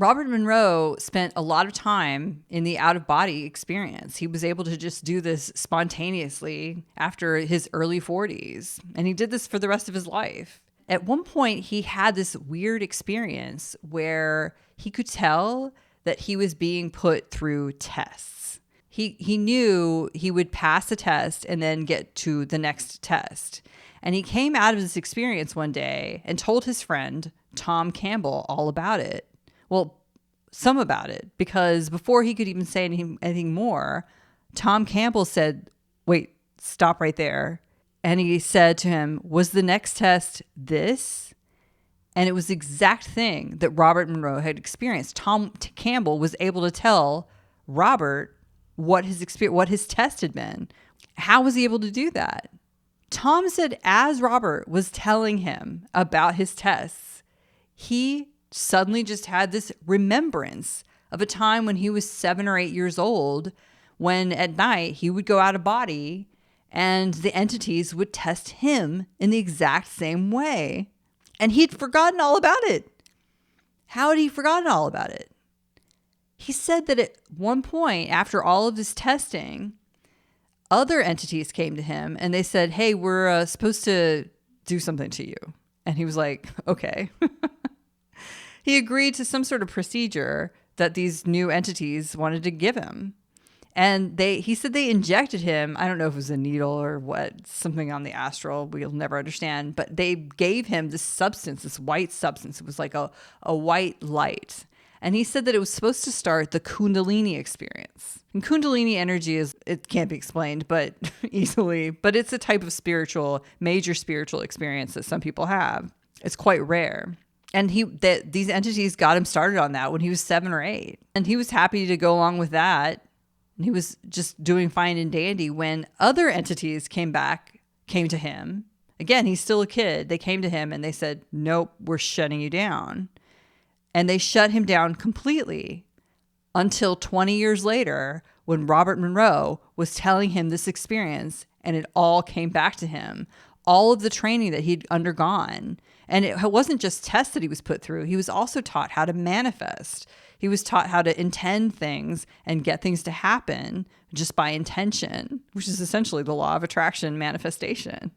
Robert Monroe spent a lot of time in the out-of-body experience. He was able to just do this spontaneously after his early 40s, and he did this for the rest of his life. At one point, he had this weird experience where he could tell that he was being put through tests. He knew he would pass a test and then get to the next test. And he came out of this experience one day and told his friend, Tom Campbell, all about it. Well, some about it, because before he could even say anything more, Tom Campbell said, wait, stop right there. And he said to him, was the next test this? And it was the exact thing that Robert Monroe had experienced. Tom Campbell was able to tell Robert what his test had been. How was he able to do that? Tom said as Robert was telling him about his tests, he suddenly just had this remembrance of a time when he was 7 or 8 years old, when at night he would go out of body and the entities would test him in the exact same way. And he'd forgotten all about it. How had he forgotten all about it? He said that at one point, after all of this testing, other entities came to him and they said, hey, we're supposed to do something to you. And he was like, okay. He agreed to some sort of procedure that these new entities wanted to give him. And he said they injected him. I don't know if it was a needle or what, something on the astral. We'll never understand. But they gave him this substance, this white substance. It was like a white light. And he said that it was supposed to start the Kundalini experience. And Kundalini energy it can't be explained but easily, but it's a type of major spiritual experience that some people have. It's quite rare. And these entities got him started on that when he was 7 or 8. And he was happy to go along with that. And he was just doing fine and dandy when other entities came to him. Again, he's still a kid. They came to him and they said, nope, we're shutting you down. And they shut him down completely until 20 years later when Robert Monroe was telling him this experience and it all came back to him. All of the training that he'd undergone. And it wasn't just tests that he was put through. He was also taught how to manifest. He was taught how to intend things and get things to happen just by intention, which is essentially the law of attraction manifestation.